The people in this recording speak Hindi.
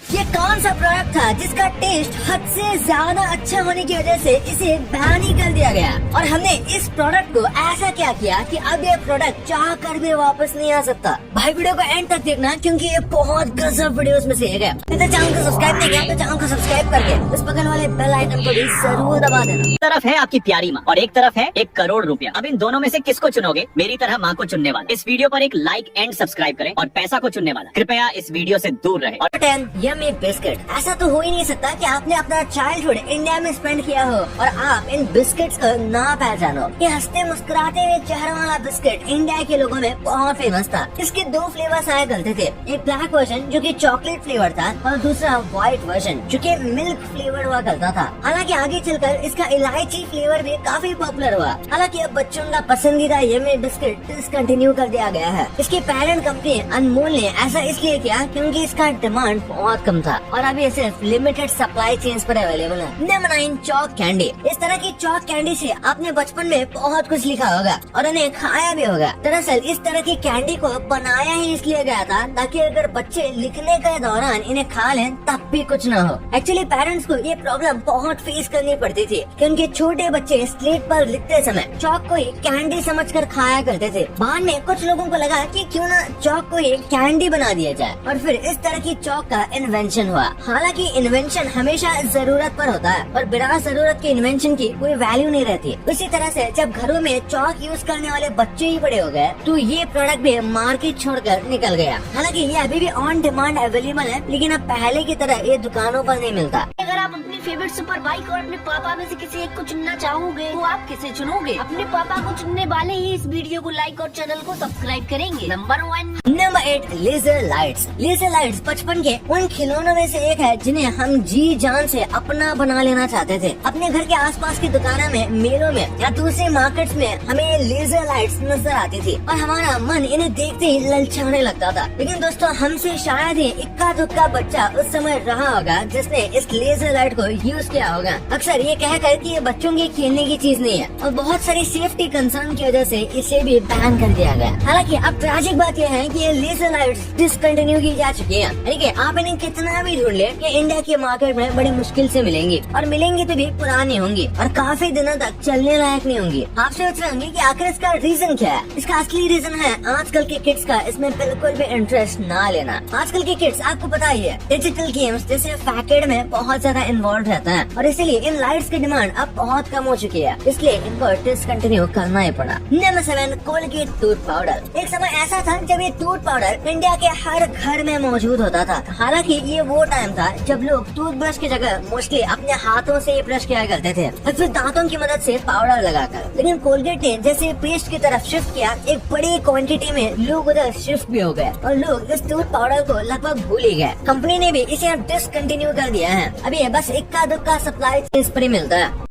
ये कौन सा प्रोडक्ट था जिसका टेस्ट हद से ज्यादा अच्छा होने की वजह से इसे बैन ही कर दिया गया, और हमने इस प्रोडक्ट को ऐसा क्या किया कि अब ये प्रोडक्ट चाह कर भी वापस नहीं आ सकता। भाई वीडियो को एंड तक देखना क्योंकि ये बहुत गजब वीडियोस में से एक है। तो चैनल को सब्सक्राइब नहीं किया तो चैनल को सब्सक्राइब करके उस बगल वाले बेल आइकन को भी जरूर दबा देना। एक तरफ है आपकी प्यारी माँ और एक तरफ है 1 करोड़ रुपया। अब इन दोनों में से किसको चुनोगे? मेरी तरह माँ को चुनने वाला। इस वीडियो पर एक लाइक एंड सब्सक्राइब करें और पैसा को चुनने वाला कृपया इस वीडियो से दूर रहे। और 10 यम्मी बिस्किट। ऐसा तो हो ही नहीं सकता कि आपने अपना चाइल्डहुड इंडिया में स्पेंड किया हो और आप इन बिस्किट्स को ना पहचानो। ये हंसते मुस्कुराते हुए चेहरा वाला बिस्किट इंडिया के लोगों में बहुत फेमस था। इसके 2 फ्लेवर्स आया करते थे, एक ब्लैक वर्जन जो कि चॉकलेट फ्लेवर था और दूसरा व्हाइट वर्जन जो कि मिल्क फ्लेवर हुआ करता था। हालांकि आगे चलकर इसका इलायची फ्लेवर भी काफी पॉपुलर हुआ। हालांकि अब बच्चों का पसंदीदा यम्मी बिस्किट डिसकंटिन्यू कर दिया गया है। इसकी पेरेंट कंपनी अनमोल ने ऐसा इसलिए किया क्योंकि इसका डिमांड बहुत कम था और अभी ये सिर्फ लिमिटेड सप्लाई चेन्स पर अवेलेबल है। Number 9 chalk candy. इस तरह की चॉक कैंडी से आपने बचपन में बहुत कुछ लिखा होगा और उन्हें खाया भी होगा। दरअसल इस तरह की कैंडी को बनाया ही इसलिए गया था ताकि अगर बच्चे लिखने के दौरान इन्हें खा लें तब भी कुछ न हो। एक्चुअली पेरेंट्स को ये प्रॉब्लम बहुत फेस करनी पड़ती थी क्योंकि छोटे बच्चे स्लेट पर लिखते समय चॉक को ही कैंडी समझकर खाया करते थे। बाद में कुछ लोगों को लगा कि क्यों ना चॉक को ही कैंडी बना दिया जाए और फिर इस तरह की चॉक का इन्वेंशन हुआ। हालांकि इन्वेंशन हमेशा जरूरत पर होता है और बिना जरूरत के इन्वेंशन की कोई वैल्यू नहीं रहती। उसी तरह से जब घरों में चॉक यूज करने वाले बच्चे ही बड़े हो गए तो ये प्रोडक्ट भी मार्केट छोड़कर निकल गया। हालांकि ये अभी भी ऑन डिमांड अवेलेबल है लेकिन अब पहले की तरह ये दुकानों पर नहीं मिलता। अगर आप अपनी फेवरेट सुपर बाइक और अपने पापा में से किसी एक को चुनना चाहोगे तो आप किसे चुनोगे? अपने पापा को चुनने वाले ही इस वीडियो को लाइक और चैनल को सब्सक्राइब करेंगे। Number 8 laser lights. Laser lights बचपन के उन खिलौनों में से एक है जिन्हें हम जी जान से अपना बना लेना चाहते थे। अपने घर के आसपास की दुकानों में, मेलों में या दूसरे मार्केट्स में हमें लेजर लाइट्स नजर आती थी और हमारा मन इन्हें देखते ही ललचाने लगता था। लेकिन दोस्तों हमसे शायद ही इक्का दुक्का बच्चा उस समय रहा होगा जिसने इस लेजर लाइट को यूज किया होगा। अक्सर ये कहकर कि ये बच्चों की खेलने की चीज नहीं है और बहुत सारी सेफ्टी कंसर्न की वजह से इसे भी बैन कर दिया गया। हालांकि अब ट्रैजिक बात यह है कि ये लेजर लाइट्स डिसकंटिन्यू की जा चुकी है। यानी कि आप इन्हें कितना भी ढूंढ ले ये इंडिया के मार्केट में बड़ी मुश्किल से मिलेंगी और मिलेंगी तो भी पुरानी होंगी और काफी दिनों तक चलने लायक नहीं होंगी। आप सोच रहे होंगे कि आखिर इसका रीजन क्या है? इसका असली रीजन है आजकल के किड्स का इसमें बिल्कुल भी इंटरेस्ट ना लेना। आजकल के किड्स आपको पता ही है डिजिटल गेम्स जैसे फैकेड में बहुत ज्यादा इन्वॉल्व रहता है और इसीलिए इन लाइट्स की डिमांड अब बहुत कम हो चुकी है, इसलिए इनको डिसकंटिन्यू करना ही पड़ा। Number 7 Colgate tooth powder. एक समय ऐसा था जब ये टूथ पाउडर इंडिया के हर घर में मौजूद होता था। हालांकि ये वो टाइम था जब लोग टूथब्रश की जगह मोस्टली अपने हाथों से ब्रश किया करते थे और फिर दांतों की मदद से पाउडर लगाकर। लेकिन कोलगेट ने जैसे पेस्ट की तरफ शिफ्ट किया एक बड़ी क्वांटिटी में लोग उधर शिफ्ट भी हो गए और लोग इस टूथ पाउडर को लगभग भूल ही गए। कंपनी ने भी इसे अब डिसकंटिन्यू कर दिया है। अभी ये बस इक्का दुक्का सप्लाई चेन्स पर ही मिलता है।